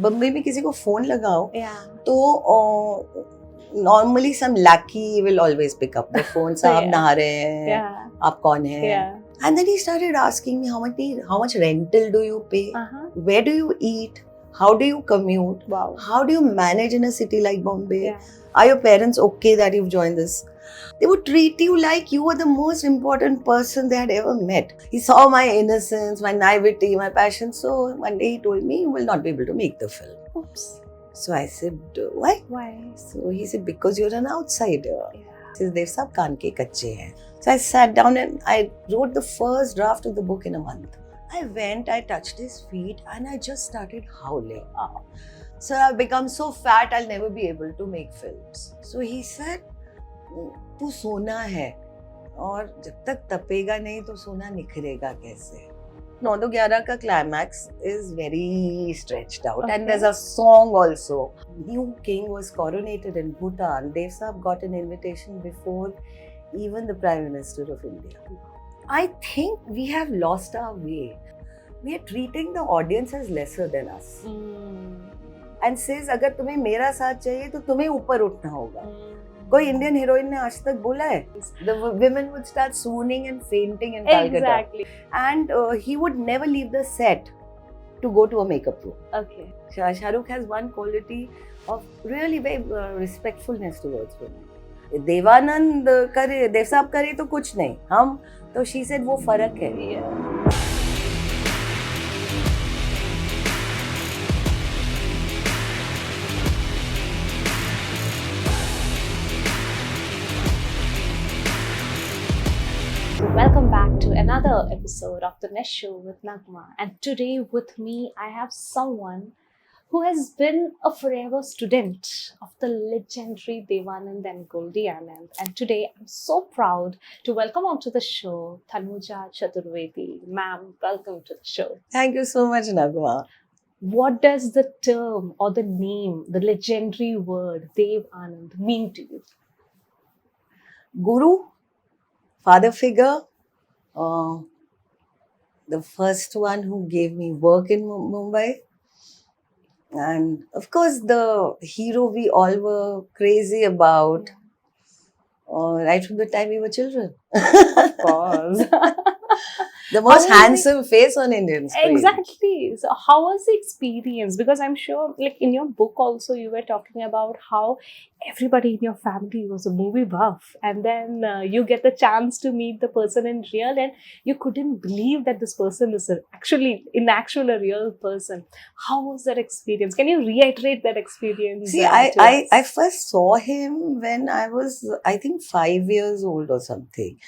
बम्बई में किसी को फोन लगाओ Yeah. तो normally some lackey will always pick up the phone. साहब Yeah. नहा रहे हैं, Yeah. आप कौन हैं? Yeah. And then he started asking me how much rental do you pay? Uh-huh. Where do you eat? How do you commute? Wow. How do you manage in a city like Bombay? Yeah. Are your parents okay that you've joined this? They would treat you like you were the most important person they had ever met. He saw my innocence, my naivety, my passion. So one day he told me, you will not be able to make the film. Oops. So I said, why? Why? So he said, because you're an outsider. Yeah. He says, Dev Saab kaan ke kache hain. So I sat down and I wrote the first draft of the book in a month. I went, I touched his feet and I just started howling. Oh. So I've become so fat, I'll never be able to make films. So he said, तू सोना है और जब तक तपेगा नहीं तो सोना निखरेगा कैसे? 9-11 का climax is very stretched out. Okay. And there's a song also. New king was coronated in Bhutan. Dev Saab got an invitation before even the Prime Minister of India. I think we have lost our way. We are treating the audience as lesser than us. And says अगर तुम्हें मेरा साथ चाहिए तो तुम्हें ऊपर उठना होगा. कोई इंडियन हीरोइन ने आज तक बोला है? The women would start swooning and fainting in Calcutta. Exactly. And he would never leave the set to go to a makeup room. Okay. Shah Rukh has one quality of really very respectfulness towards women. Devanand करे, देव साहब करे तो कुछ नहीं. हम तो she said वो फर्क है. Yeah. Welcome back to another episode of the Nest Show with Nagma. And today with me, I have someone who has been a forever student of the legendary Devanand and Goldie Anand. And today, I'm so proud to welcome onto the show Tanuja Chaturvedi. Ma'am, welcome to the show. Thank you so much, Nagma. What does the term or the name, the legendary word Dev Anand mean to you? Guru, father figure, the first one who gave me work in Mumbai. And of course, the hero we all were crazy about, right from the time we were children. Of course. The most handsome face on Indian screen. Exactly. So how was the experience? Because I'm sure, like in your book also, you were talking about how everybody in your family was a movie buff. And then you get the chance to meet the person in real and you couldn't believe that this person is actually a real person. How was that experience? Can you reiterate that experience? See, I first saw him when I was, I think, 5 years old or something.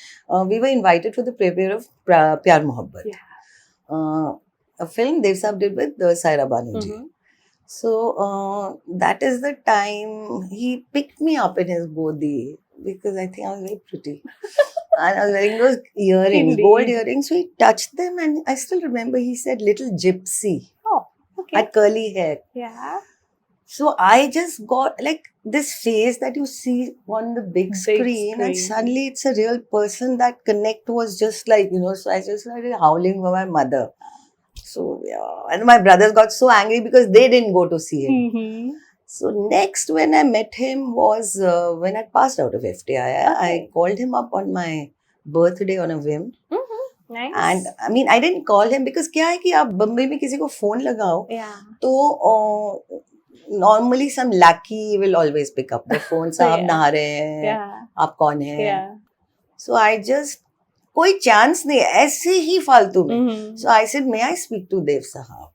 We were invited for the premiere of Pyar Mohabbat. Yeah. A film Dev Saab did with Saira Banuji. Mm-hmm. So that is the time he picked me up in his godi because I think I was very pretty. And I was wearing those earrings, Indeed. gold earrings. So he touched them and I still remember he said, little gypsy. Oh, okay. I had curly hair. Yeah. So I just got like this face that you see on the big screen and suddenly it's a real person. That connect was just like, so I just started howling for my mother. So yeah, and my brothers got so angry because they didn't go to see him. Mm-hmm. So next when I met him was when I passed out of FTI. I called him up on my birthday on a whim. Mm-hmm. Nice. And I mean, I didn't call him because क्या है कि आप बम्बई में किसी को phone लगाओ तो normally some lackey will always pick up the phone. साहब नहा रहे हैं, आप कौन हैं? So I just कोई chance नहीं, ऐसे ही फालतू में. So I said, may I speak to Dev Sahab?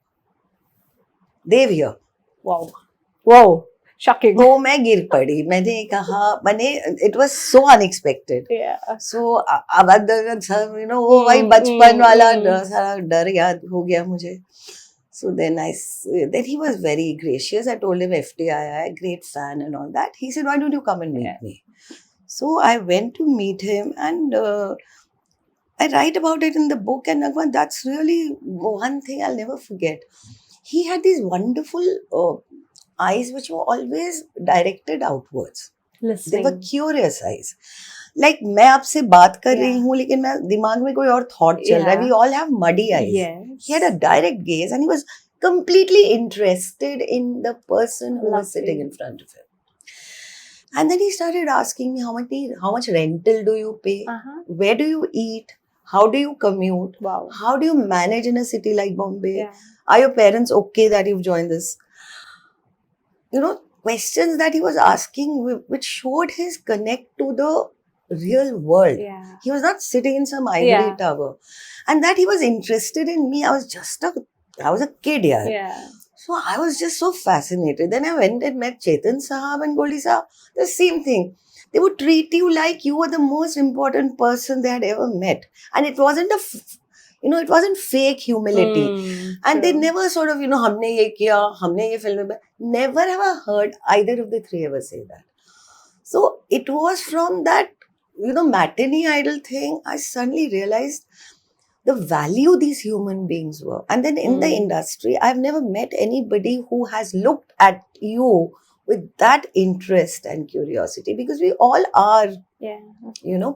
Dev here. Wow. Shocking. तो मैं गिर पड़ी. मैंने कहा, it was so unexpected. Yeah. So अब वो भाई बचपन वाला सारा डर याद हो गया मुझे. So then he was very gracious. I told him FTI, great fan and all that. He said, why don't you come and meet me? So I went to meet him and I write about it in the book. And Nagma, that's really one thing I'll never forget. He had these wonderful eyes which were always directed outwards. Listening. They were curious eyes. Like मैं आपसे बात कर रही हूँ लेकिन मैं दिमाग में कोई और thought चल रहा है. We all have muddy eyes. Yes. He had a direct gaze and he was completely interested in the person who was sitting Lovely. in front of him. And then he started asking me, how much rental do you pay? Uh-huh. Where do you eat? How do you commute? Wow. How do you manage in a city like Bombay? Yeah. Are your parents okay that you've joined this? Questions that he was asking which showed his connect to the real world. Yeah. He was not sitting in some ivory Yeah. tower. And that he was interested in me. I was a kid, yeah. Yeah. So I was just so fascinated. Then I went and met Chetan Sahab and Goldie Sahab. The same thing. They would treat you like you were the most important person they had ever met. And it wasn't it wasn't fake humility. And they True. never sort of, हमने ये किया, हमने ये film में. Never have I heard either of the three ever say that. So it was from that, matinee idol thing, I suddenly realized the value these human beings were. And then in the industry, I've never met anybody who has looked at you with that interest and curiosity, because we all are, Yeah.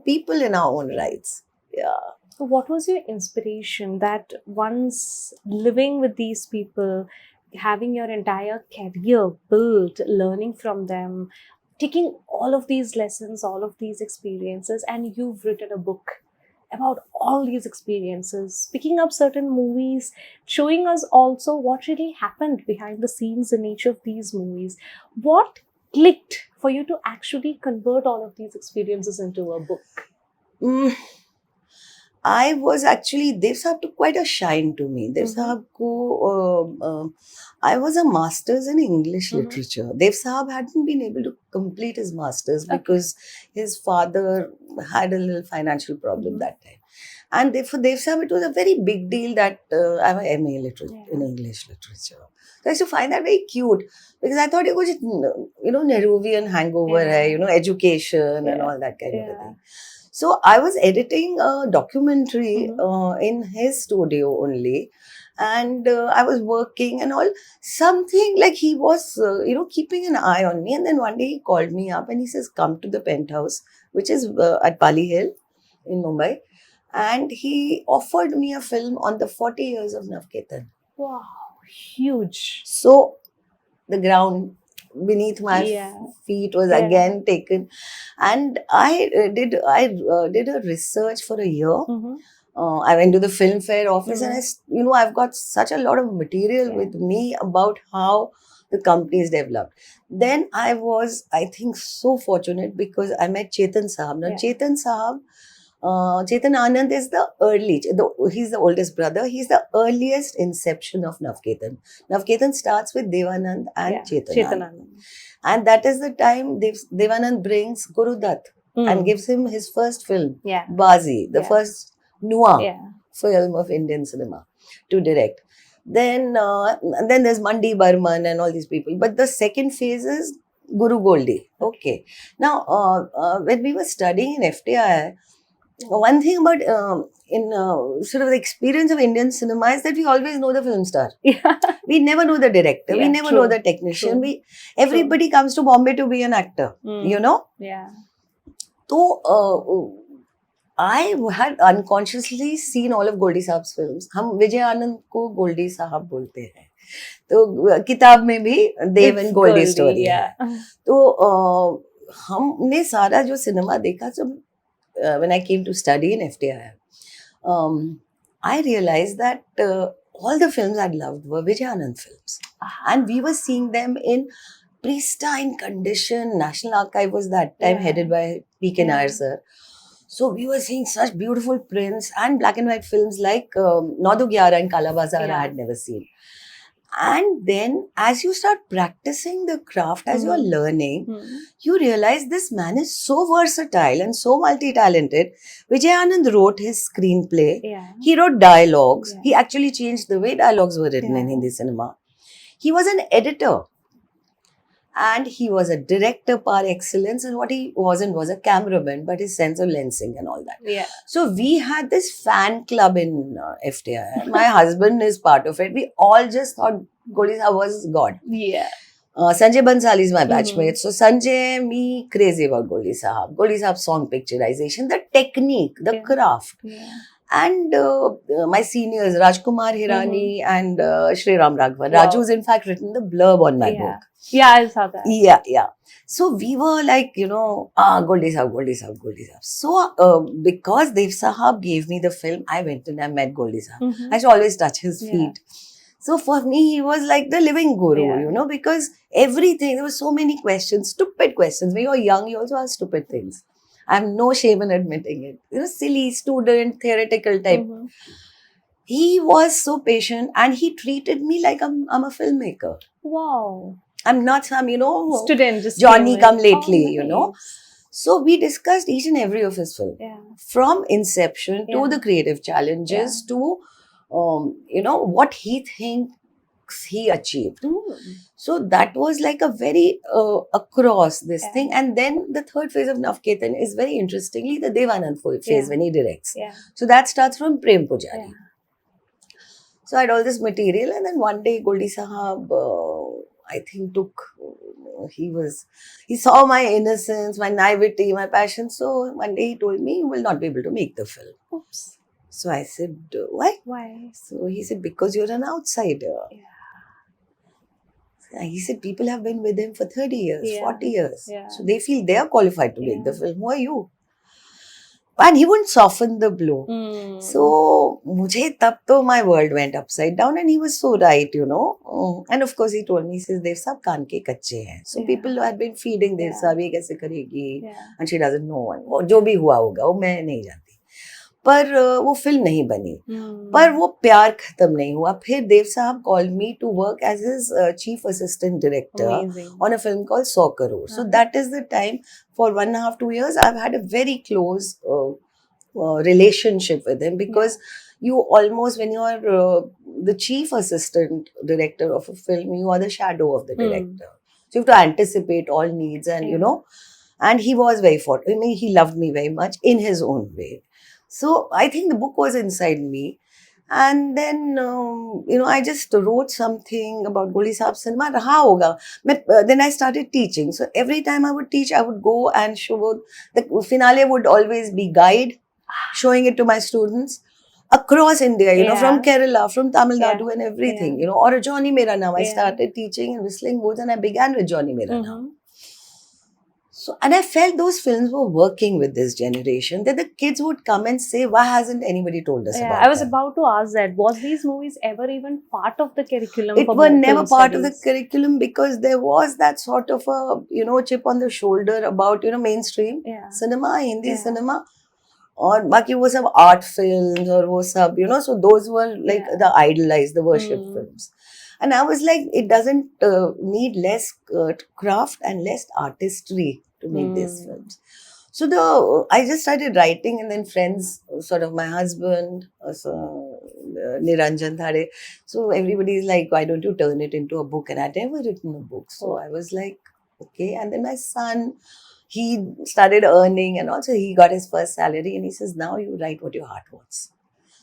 people in our own rights. Yeah. So what was your inspiration that once living with these people, having your entire career built, learning from them, taking all of these lessons, all of these experiences, and you've written a book about all these experiences, picking up certain movies, showing us also what really happened behind the scenes in each of these movies. What clicked for you to actually convert all of these experiences into a book? I was actually, Dev Sahab took quite a shine to me. Dev Mhm. Sahab ko, I was a master's in English Mhm. literature. Dev Sahab hadn't been able to complete his master's Okay. because his father had a little financial problem Mhm. that time. And for Dev Sahab, it was a very big deal that I'm an MA in English literature. So I used to find that very cute, because I thought it was, Nehruvian hangover, Yeah. hai, education and Yeah. all that kind of a Yeah. thing. So I was editing a documentary Mhm. in his studio only, and I was working and all. Something like he was, keeping an eye on me. And then one day he called me up and he says, "Come to the Penthouse," which is at Pali Hill in Mumbai, and he offered me a film on the 40 years of Navketan. Wow, huge. So the ground beneath my Yeah. feet was Yeah. again taken, and I did a research for a year. Mhm. I went to the film fair office, and Mhm. I've got such a lot of material Yeah. with me about how the company is developed. Then I was, I think, so fortunate because I met Chetan Sahab. Now, Yeah. Chetan Sahab, Chetan Anand is he's the oldest brother. He's the earliest inception of Navketan. Navketan starts with Devanand and Yeah. Chetan Anand. Chetananand. And that is the time Devanand brings Guru Dutt and gives him his first film, Yeah. Bazi, the Yeah. first noir Yeah. film of Indian cinema to direct. Then there's Mandi Barman and all these people. But the second phase is Guru Goldie. Okay. Now, when we were studying in FTI, one thing about in sort of the experience of Indian cinema is that we always know the film star. Yeah. We never know the director. We Yeah, never true, know the technician. true, Everybody comes to Bombay to be an actor. Mm. Yeah. So I had unconsciously seen all of Goldie Sahab's films. हम विजय आनंद को गोल्डी साहब बोलते हैं. तो किताब में भी देव and Goldy story है. तो हमने सारा जो सिनेमा देखा, जब when I came to study in FTI, I realized that all the films I'd loved were Vijay Anand films. And we were seeing them in pristine condition. National Archive was that time headed by P.K. Nair sir. So we were seeing such beautiful prints and black and white films like Naudu Gyara and Kala Bazaar I had never seen. And then as you start practicing the craft, as you are learning, you realize this man is so versatile and so multi-talented. Vijay Anand wrote his screenplay. Yeah. He wrote dialogues. Yeah. He actually changed the way dialogues were written in Yeah. Hindi cinema. He was an editor. And he was a director par excellence, and what he wasn't was a cameraman, but his sense of lensing and all that. Yeah. So we had this fan club in FTI. My husband is part of it. We all just thought Goldie Sahab was God. Yeah. Sanjay Bansali is my batchmate. So Sanjay, me crazy about Goldie Sahab. Goldie Sahab song picturization, the technique, the craft. Yeah. And my seniors, Rajkumar Hirani and Shri Ram Raghavan. Wow. Raju's in fact written the blurb on my Yeah. book. Yeah, I saw that. Yeah. So we were like, Goldie Sahab. So because Dev Sahab gave me the film, I went and I met Goldie Sahab. Mhm. I used to always touch his Yeah. feet. So for me, he was like the living guru, Yeah. because everything, there were so many questions, stupid questions. When you're young, you also ask stupid things. I have no shame in admitting it. Silly student, theoretical type. Mhm. He was so patient and he treated me like I'm a filmmaker. Wow. I'm not some, Student just Johnny came come in. lately, Oh, nice. So we discussed each and every of his films. Yeah. From inception to Yeah. the creative challenges to, what he thinks he achieved. Mm. So that was like a very across this Yeah. thing. And then the third phase of Navketan is very interestingly the Devanand phase Yeah. when he directs. Yeah. So that starts from Prem Pujari. Yeah. So I had all this material, and then one day Goldie Sahab, I think he saw my innocence, my naivety, my passion. So one day he told me, you will not be able to make the film. Oops. So I said, why? Why? So he said, because you're an outsider. Yeah. He said, people have been with him for 30 years, Yeah. 40 years. Yeah. So they feel they are qualified to make the Yeah. film. Who are you? And he wouldn't soften the blow. Mm. So, my world went upside down, and he was so right, And of course, he told me, he says, Dev Saab kaan ke kache hain. So, Yeah. people had been feeding Dev Yeah. Saab, ye kaise karegi? Yeah. And she doesn't know. And jo bhi hua hoga, wo main nahi janti. पर वो film नहीं बनी. पर वो प्यार खत्म नहीं हुआ. फिर देव साहब called me to work as his chief assistant director Amazing. on a film called 100 Crore. So that is the time, for 1.5 2 years, I've had a very close relationship with him, because you almost, when you are the chief assistant director of a film, you are the shadow of the director. So you have to anticipate all needs, and and he was very I mean, he loved me very much in his own way. So I think the book was inside me. And then, I just wrote something about Goldie Sahab cinema. Raha hoga. Then I started teaching. So every time I would teach, I would go and show. The finale would always be guide, showing it to my students across India, from Kerala, from Tamil Nadu and everything, or Johnny Mera Naam. I started teaching and whistling woods, and I began with Johnny Mera Naam. So, and I felt those films were working with this generation, that the kids would come and say, why hasn't anybody told us about I was them? about to ask that. Was these movies ever even part of the curriculum? It were never part of the curriculum, because there was that sort of a, chip on the shoulder about, mainstream cinema, Hindi cinema. Or baki wo sab art films, or wo sab, so those were like the idolized, the worship films. And I was like, it doesn't need less craft and less artistry to make these films. So I just started writing, and then friends, sort of my husband, Niranjan Thade. So everybody is like, why don't you turn it into a book? And I'd never written a book. So I was like, okay. And then my son, he started earning, and also he got his first salary, and he says, now you write what your heart wants.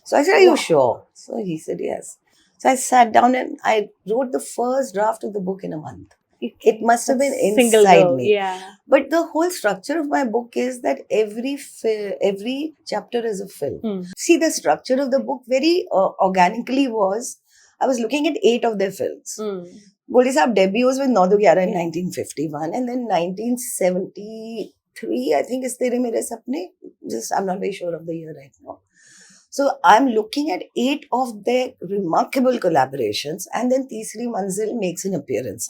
So I said, are you sure? So he said, yes. So I sat down and I wrote the first draft of the book in a month. It must have been inside me. But the whole structure of my book is that every chapter is a film. See, the structure of the book very organically was, I was looking at 8 of their films. Goldie Sahab debuts with 9 to 11 in 1951, and then 1973, I think, is Tere Mere Sapne. I'm not very sure of the year right now. So I'm looking at 8 of their remarkable collaborations, and then Teesri Manzil makes an appearance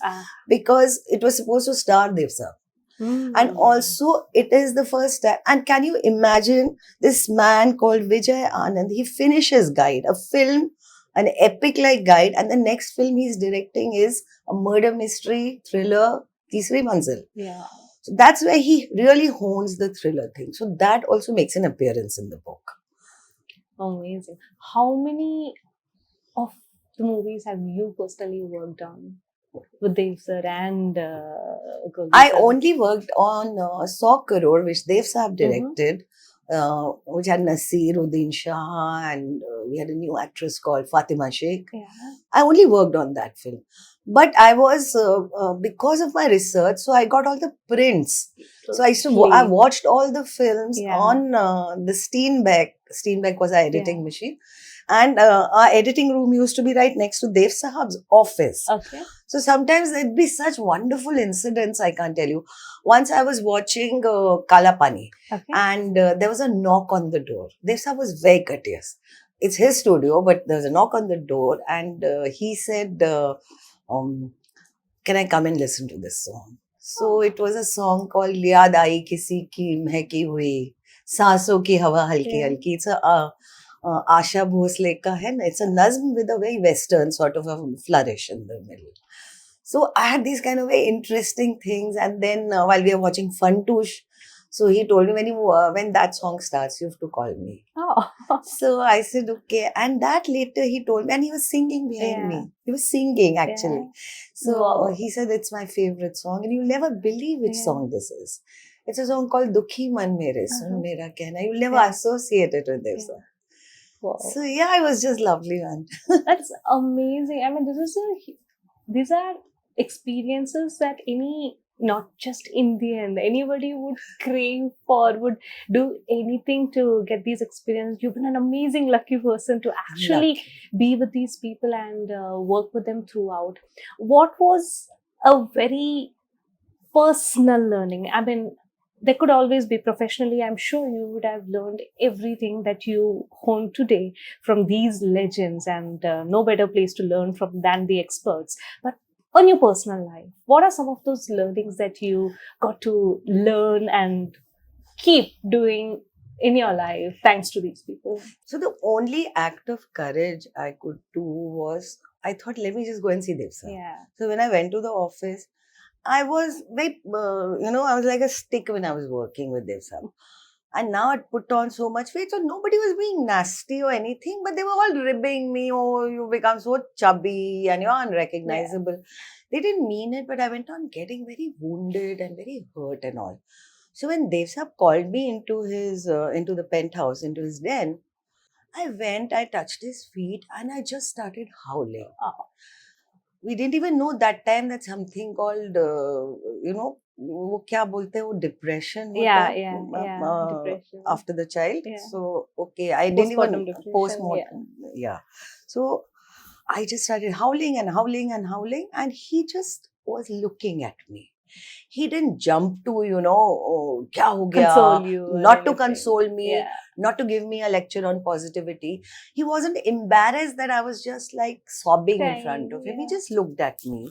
because it was supposed to star Dev Saab. And also it is the first time. And can you imagine this man called Vijay Anand? He finishes Guide, a film, an epic like Guide, and the next film he's directing is a murder mystery thriller, Teesri Manzil. So that's where he really hones the thriller thing. So that also makes an appearance in the book. Amazing. How many of the movies have you personally worked on with Dev sir and Goldie I sir? only worked on 100 Crore, which Dev Saab directed, which had Nasiruddin Shah, and we had a new actress called Fatima Sheikh. I only worked on that film. But I was, because of my research, so I got all the prints. So I watched all the films on the Steenbeck Steenbeck was our editing machine. And our editing room used to be right next to Dev Sahab's office. Okay. So sometimes there'd be such wonderful incidents, I can't tell you. Once I was watching Kala Pani, Okay. and there was a knock on the door. Dev Sahab was very courteous. It's his studio, but there was a knock on the door, and he said, can I come and listen to this song? So it was a song called Yaad Aayi Kisi Ki Mehki Hui, Saanson Ki Hawa Halki Yeah. Halki. It's a Asha Bhosle ka hai na. It's a nazm with a very western sort of a flourish in the middle. So I had these kind of very interesting things. And then while we were watching Fantoosh, so he told me when that song starts, you have to call me. Oh. So I said, okay. And that later he told me, and he was singing behind me. He was singing actually. Yeah. So Wow. he said, it's my favorite song. And you'll never believe which Yeah. song this is. It's a song called Dukhi Man Mere Sun Mera Kehna. You'll never Yeah. associate it with this. Yeah. Wow. So yeah, it was just lovely, man. That's amazing. I mean, these are experiences that not just Indian, anybody would crave for, would do anything to get these experiences. You've been an amazing, lucky person to actually be with these people and work with them throughout. What was a very personal learning? I mean, there could always be professionally. I'm sure you would have learned everything that you hone today from these legends, and no better place to learn from than the experts. But on your personal life, what are some of those learnings that you got to learn and keep doing in your life thanks to these people? So the only act of courage I could do was, I thought, let me just go and see Dev Sahab. Yeah. So when I went to the office, I was very, I was like a stick when I was working with Dev Sahab. And now I'd put on so much weight, so nobody was being nasty or anything, but they were all ribbing me, oh, you become so chubby and you're unrecognizable. Yeah. They didn't mean it, but I went on getting very wounded and very hurt and all. So when Dev Sahab called me into the penthouse, into his den, I went, I touched his feet, and I just started howling. Oh. We didn't even know that time that something called, वो क्या बोलते हैं वो depression होता है depression after the child. Yeah. So okay, I didn't even postmortem. Yeah. So I just started howling and howling and howling, and he just was looking at me. He didn't jump to, oh, kya ho gaya? Console you. Not to console me, yeah. not to give me a lecture on positivity. He wasn't embarrassed that I was just like sobbing in front of him. He just looked at me.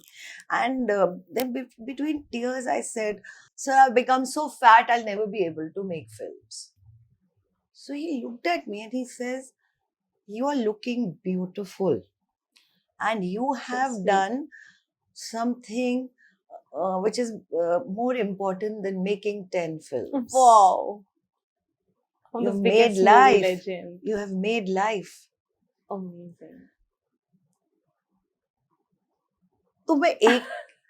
And then between tears, I said, sir, I've become so fat, I'll never be able to make films. So he looked at me and he says, you are looking beautiful. And you have done something which is more important than making 10 films. Wow. You've made life. Legend. You have made life. Amazing. So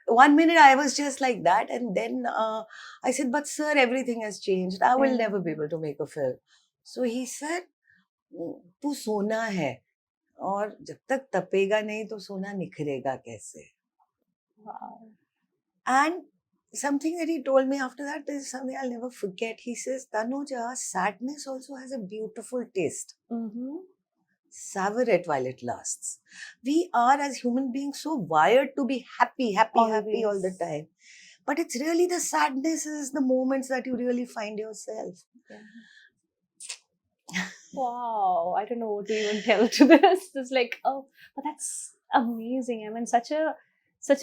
1 minute I was just like that, and then I said, but sir, everything has changed. I will never be able to make a film. So he said, तू सोना है और जब तक तपेगा नहीं तो सोना निखरेगा कैसे? Wow. And something that he told me after that is something I'll never forget. He says, Tanuja, sadness also has a beautiful taste. Mm-hmm. Savor it while it lasts. We are, as human beings, so wired to be happy all the time. But it's really the sadnesses, the moments that you really find yourself. Yeah. Wow. I don't know what to even tell to this. It's like, oh, but that's amazing. I mean, such a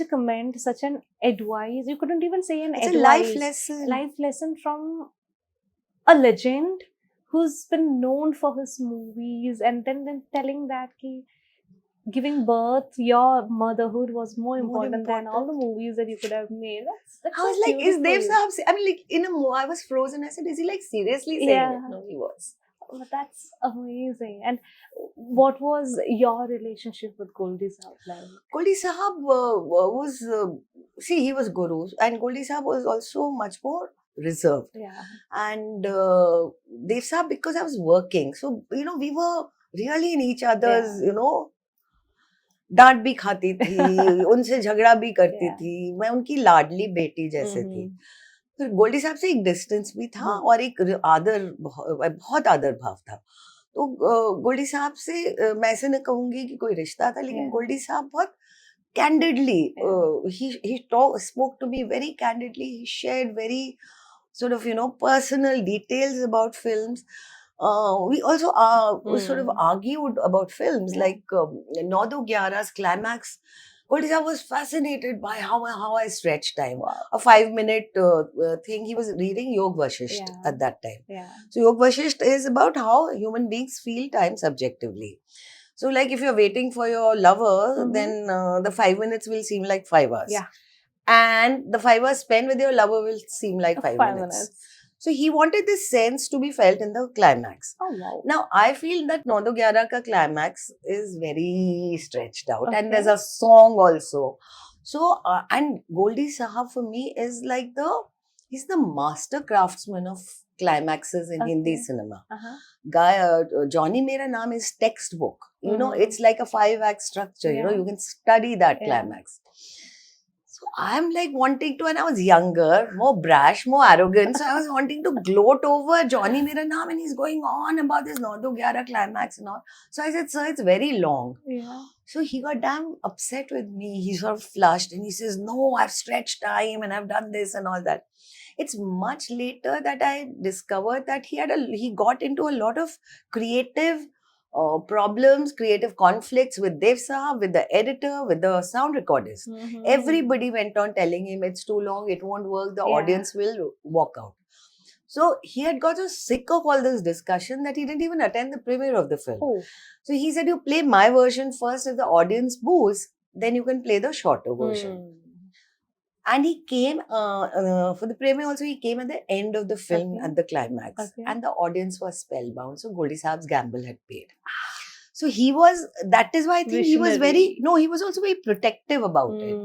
comment, such an advice. You couldn't even say an advice. It's a life lesson. Life lesson from a legend who's been known for his movies, and then telling that giving birth, your motherhood was more important than all the movies that you could have made. That's I was like, is Dev Sahab? I mean, like I was frozen. I said, is he like seriously saying it? No, he was. But that's amazing. And what was your relationship with Goldie Sahab like? Goldie Sahab was, he was guru, and Goldie Sahab was also much more reserved. Yeah. And Dev Sahab, because I was working, so, we were really in each other's, डांट भी खाती थी, उनसे झगड़ा भी करती थी, मैं उनकी लाडली बेटी जैसे थी. फिर गोल्डी साहब से एक डिस्टेंस भी था और एक आदर, बहुत आदर भाव था. तो गोल्डी साहब से मैं ऐसे न कहूंगी कि कोई रिश्ता था, लेकिन Yeah. गोल्डी साहब बहुत candidly, Yeah. spoke to me very candidly. He shared very sort of, personal details about films. We also sort of argued about films, Yeah. like 9 11's climax. Goldie Saab was fascinated by how I stretch time. Wow. A 5-minute thing. He was reading Yog Vashisht Yeah. at that time. Yeah. So Yog Vashisht is about how human beings feel time subjectively. So like if you're waiting for your lover, then the 5 minutes will seem like 5 hours. Yeah. And the 5 hours spent with your lover will seem like 5 minutes. So he wanted this sense to be felt in the climax. Oh wow. Now I feel that 9-11 ka climax is very stretched out, and there's Okay. a song also. So and Goldie Sahab for me is like he's the master craftsman of climaxes in Hindi Okay. cinema. Uh-huh. Johnny Mera Naam is textbook. Mhm. It's like a 5-act structure. Yeah. You can study that Yeah. climax. So I'm like wanting to, and I was younger, more brash, more arrogant. So I was wanting to gloat over Johnny Mera Naam, and he's going on about this 9-11 climax and all. So I said, sir, it's very long. Yeah. So he got damn upset with me. He sort of flushed and he says, no, I've stretched time and I've done this and all that. It's much later that I discovered that he got into a lot of creative problems, creative conflicts with Dev Sahab, with the editor, with the sound recordist. Mhm. Everybody went on telling him it's too long, it won't work, the Yeah. audience will walk out. So he had got so sick of all this discussion that he didn't even attend the premiere of the film. Oh. So he said, you play my version first. If the audience boos, then you can play the shorter version. And he came for the premiere also. He came at the end of the film, Okay. at the climax, Okay. and the audience was spellbound. So Goldie Saab's gamble had paid. So that is why I think he was Visionary. he was also very protective about it.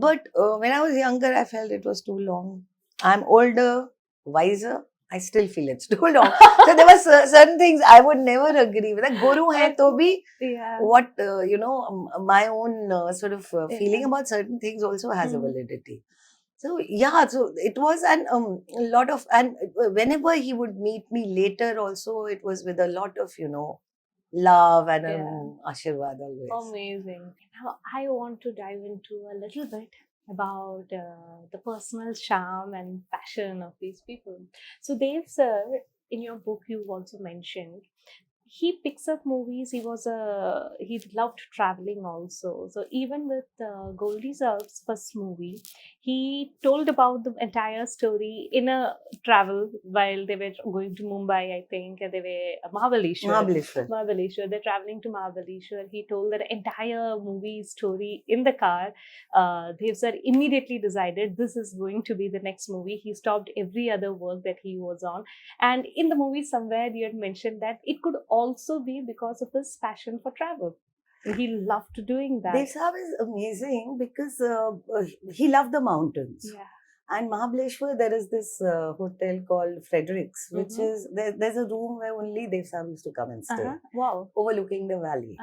But when I was younger, I felt it was too long. I'm older, wiser. I still feel it's too long. So there were certain things I would never agree with. Like Guru hai to bhi, Yeah. what my own sort of feeling Yeah. about certain things also has a validity. So yeah, so it was a lot of, and whenever he would meet me later also, it was with a lot of love and ashirwad always. Amazing. Now I want to dive into a little bit about the personal charm and passion of these people. So Dev sir, in your book you also mentioned he picks up movies. He loved traveling also. So even with Goldie Saab's first movie, he told about the entire story in a travel while they were going to Mumbai, I think, and they were Mahabaleshwar. They're traveling to Mahabaleshwar. He told that entire movie story in the car. Dev sir immediately decided this is going to be the next movie. He stopped every other work that he was on. And in the movie somewhere you had mentioned that it could also be because of his passion for travel. He loved doing that. Dev Sahab is amazing because he loved the mountains. Yeah. And Mahabaleshwar, there is this hotel called Fredericks, which is, there's a room where only Dev Sahab used to come and stay. Wow. Overlooking the valley.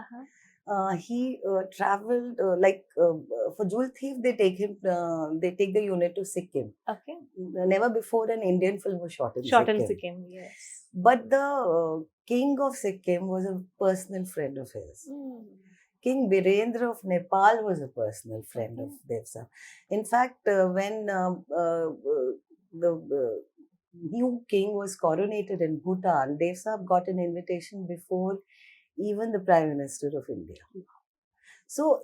He traveled for Jewel Thief. They take the unit to Sikkim. Okay. Never before an Indian film was shot in Sikkim. Yes. But the king of Sikkim was a personal friend of his. King Birendra of Nepal was a personal friend of Dev Sahab. In fact, when the new king was coronated in Bhutan, Dev Sahab got an invitation before even the Prime Minister of India. So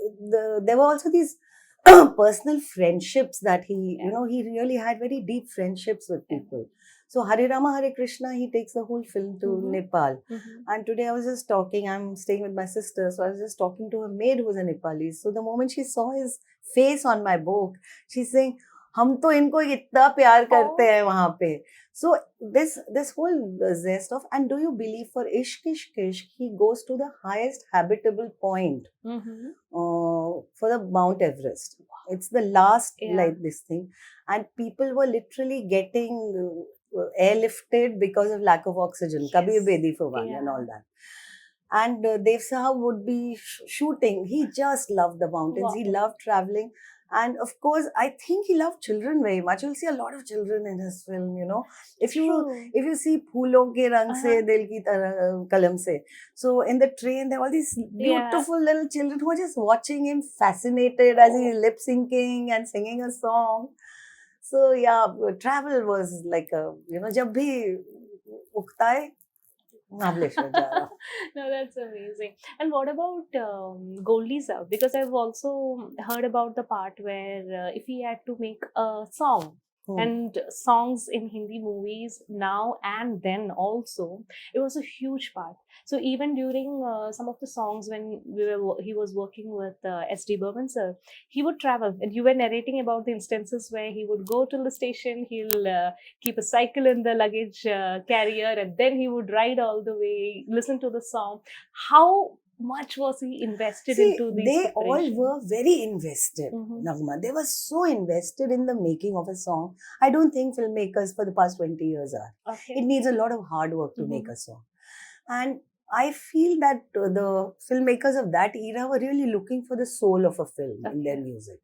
there were also these personal friendships that he really had very deep friendships with people. So Hare Rama, Hare Krishna, he takes the whole film to Nepal. And today I was just talking, I'm staying with my sister, so I was just talking to her maid who's a Nepalese. So the moment she saw his face on my book, she's saying, हम तो इनको इतना प्यार करते हैं वहाँ पे. So this whole zest of, and do you believe for Ishq Ishq Ishq, he goes to the highest habitable point for the Mount Everest. It's the last like this thing, and people were literally getting airlifted because of lack of oxygen. Kabir Bedi for one and all that. And Dev Sahab would be shooting. He just loved the mountains. Wow. He loved traveling. And of course, I think he loved children very much. You'll see a lot of children in his film, you know. If True. you see Phoolon ke rang se Uh-huh. dil ki tarah kalam se, so in the train there are all these beautiful little children who are just watching him, fascinated as he Oh. lip syncing and singing a song. So yeah, travel was like a, you know, jab bhi उगता है महाबलेश्वर जा रहा. No, that's amazing. And what about Goldie's Out? Because I've also heard about the part where if he had to make a song, and songs in Hindi movies now and then also, it was a huge part. So even during some of the songs when he was working with S.D. Burman sir, he would travel, and you were narrating about the instances where he would go to the station, he'll keep a cycle in the luggage carrier, and then he would ride all the way, listen to the song. How much was he invested See, into these they all preparations? were very invested, Mhm. Nagma. They were so invested in the making of a song. I don't think filmmakers for the past 20 years are. Okay. It needs a lot of hard work to make Mhm. a song. And I feel that the filmmakers of that era were really looking for the soul of a film in their Okay. music.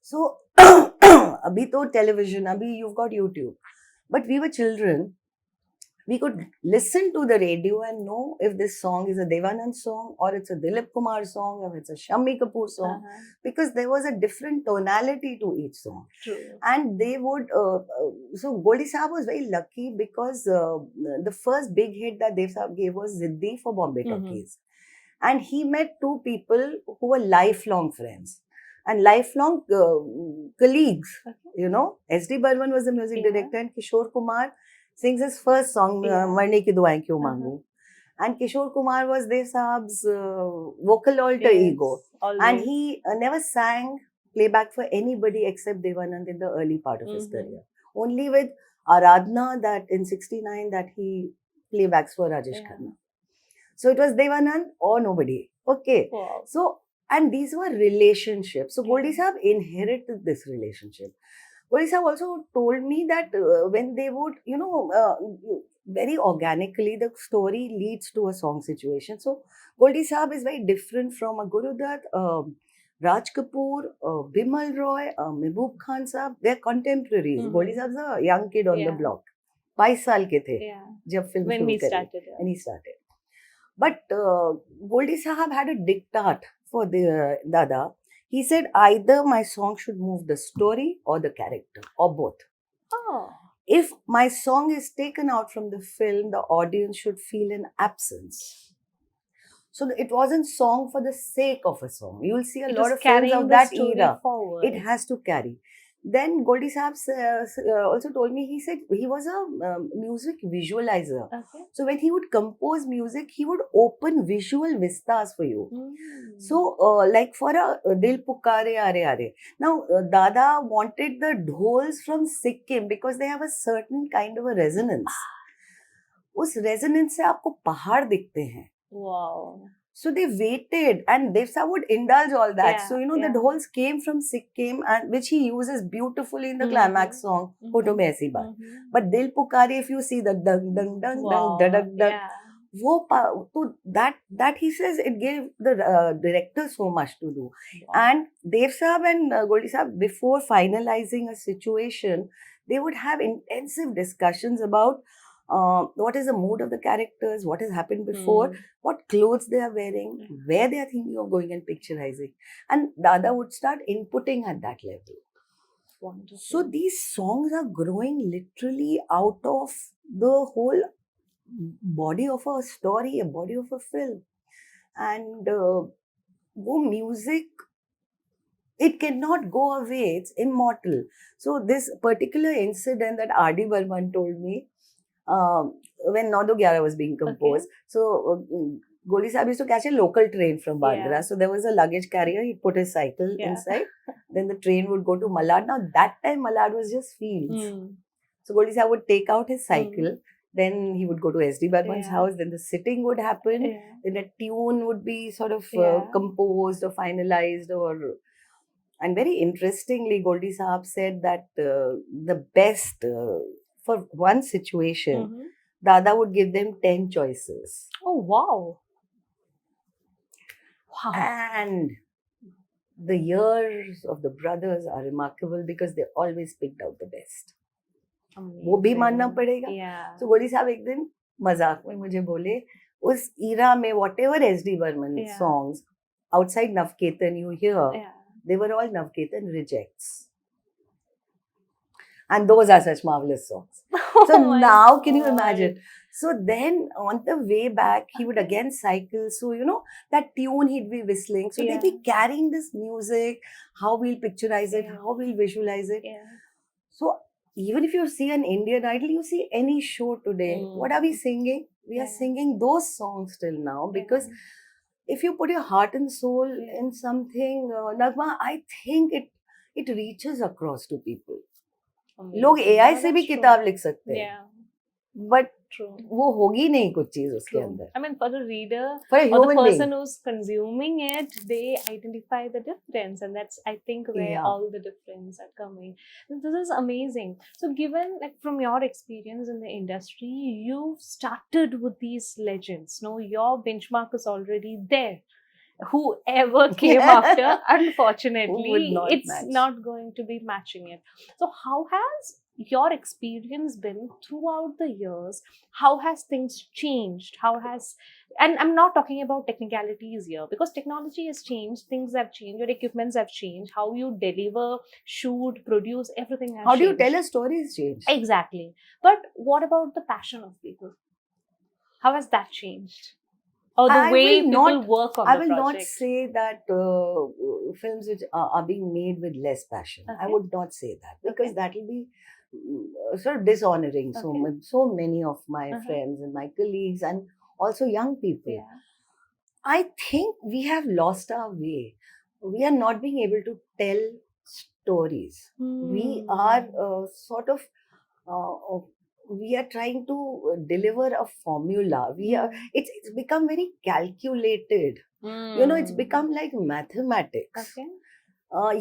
So, abhi to television, abhi you've got YouTube. But we were children. We could listen to the radio and know if this song is a Devanand song or it's a Dilip Kumar song or it's a Shammi Kapoor song, Uh-huh. because there was a different tonality to each song. True. And they would, so Goldie Saab was very lucky because the first big hit that Dev Saab gave was Ziddi for Bombay Mhm. Talkies. And he met two people who were lifelong friends and lifelong colleagues. Okay. You know, S.D. Burman was the music Yeah. director and Kishore Kumar sings his first song, Yeah. Marne Ki Duaein Kyun Uh-huh. Mangu. And Kishore Kumar was Dev Saab's vocal alter Yes, ego. always. And he never sang playback for anybody except Devanand in the early part of his Mhm. career. Only with Aradhna that in 69 that he playbacks for Rajesh Yeah. Khanna. So it was Devanand or nobody. Okay. Wow. So, and these were relationships. So Goldie Yeah. Saab inherited this relationship. Goldie Saab also told me that when they would, you know, very organically, the story leads to a song situation. So Goldie Saab is very different from a Guru Dutt, Raj Kapoor, Bimal Roy, Mehboob Khan Saab. They're contemporaries. Mhm. Goldie Saab's a young kid on the Yeah. block. 22 साल के थे Yeah. जब film When शुरू we करी. started. Yeah. When he started. But Goldie Sahab had a diktat for the Dada. He said either my song should move the story or the character or both. Oh. If my song is taken out from the film, the audience should feel an absence. So it wasn't song for the sake of a song. You will see a It lot was of films carrying of the that story era. forward. It has to carry. Then Goldie Saab also told me, he said he was a music visualizer. Okay. So when he would compose music, he would open visual vistas for you. Mm. So like for a Dil Pukare Are Are. Now Dada wanted the dhols from Sikkim because they have a certain kind of a resonance. उस resonance से आपको पहाड़ दिखते हैं. Wow. So they waited and Dev Saab would indulge all that. Yeah, So, you know, yeah. the dhols came from Sikkim and which he uses beautifully in the Mhm. climax song, Mhm. Hoto Mein Aisi Baat. Mhm. But Dil Pukare, if you see the dung, dung, dung, Wow. dung, dung, dung, dung, Yeah. so that he says it gave the director so much to do. Wow. And Dev Saab and Goldie Saab, before finalizing a situation, they would have intensive discussions about what is the mood of the characters, what has happened before, Hmm. what clothes they are wearing, Yeah. where they are thinking of going and picturizing. And Dada would start inputting at that level. Wonderful. So these songs are growing literally out of the whole body of a story, a body of a film. And wo music, it cannot go away, it's immortal. So this particular incident that R.D. Burman told me, when Nado Gyara was being composed. So Goldie Saab used to catch a local train from Bandra. Yeah. So there was a luggage carrier. He put his cycle Yeah. inside. Then the train would go to Malad. Now that time Malad was just fields. Hmm. So Goldie Saab would take out his cycle. Then he would go to S.D. Burman's Yeah. house. Then the sitting would happen. Yeah. Then a tune would be sort of Yeah. composed or finalized or... And very interestingly, Goldie Saab said that the best for one situation, Mhm. Dada would give them 10 choices. Oh, wow. Wow. And the years of the brothers are remarkable because they always picked out the best. वो भी मानना Amazing. पड़ेगा. Yeah. तो गोली साहब एक दिन मजाक में मुझे बोले, उस ईरा में whatever S.D. Burman Yeah. songs outside Navketan you hear, Yeah. they were all Navketan rejects. And those are such marvelous songs. So Oh my now, can you God. imagine? So then on the way back, he would again cycle. So, you know, that tune he'd be whistling. So they'd be Yeah. carrying this music, how we'll picturize it, Yeah. how we'll visualize it. Yeah. So even if you see an Indian Idol, you see any show today, what are we Mm. singing? We are Yeah. singing those songs till now because Yeah. if you put your heart and soul Yeah. in something, Nagma, I think it reaches across to people. लोग Amazing. AI Yeah, से भी that's true. किताब लिख सकते हैं, Yeah. but True. वो होगी नहीं कुछ चीज उसके True. अंदर. I mean, for the reader For a or the human being, person who's consuming it, they identify the difference, and that's, I think, where Yeah. all the difference are coming. This is amazing. So, given like from your experience in the industry, you've started with these legends. No, your benchmark is already there. Whoever came after, unfortunately, would not it's match. not going to be matching it. So, how has your experience been throughout the years? How has things changed? How has, and I'm not talking about technicalities here because technology has changed, things have changed, your equipments have changed, how you deliver, shoot, produce, everything has How do you changed. tell a story has changed? Exactly. But what about the passion of people? How has that changed? Or the I way will people not- work on I the will not project? say that films which are being made with less passion. I Okay. would not say that because Okay. that will be sort of dishonoring. Okay. So many of my Uh-huh. friends and my colleagues and also young people. Yeah. I think we have lost our way. We are not being able to tell stories. We are sort of we are trying to deliver a formula. It's become very calculated. You know, it's become like mathematics. Okay.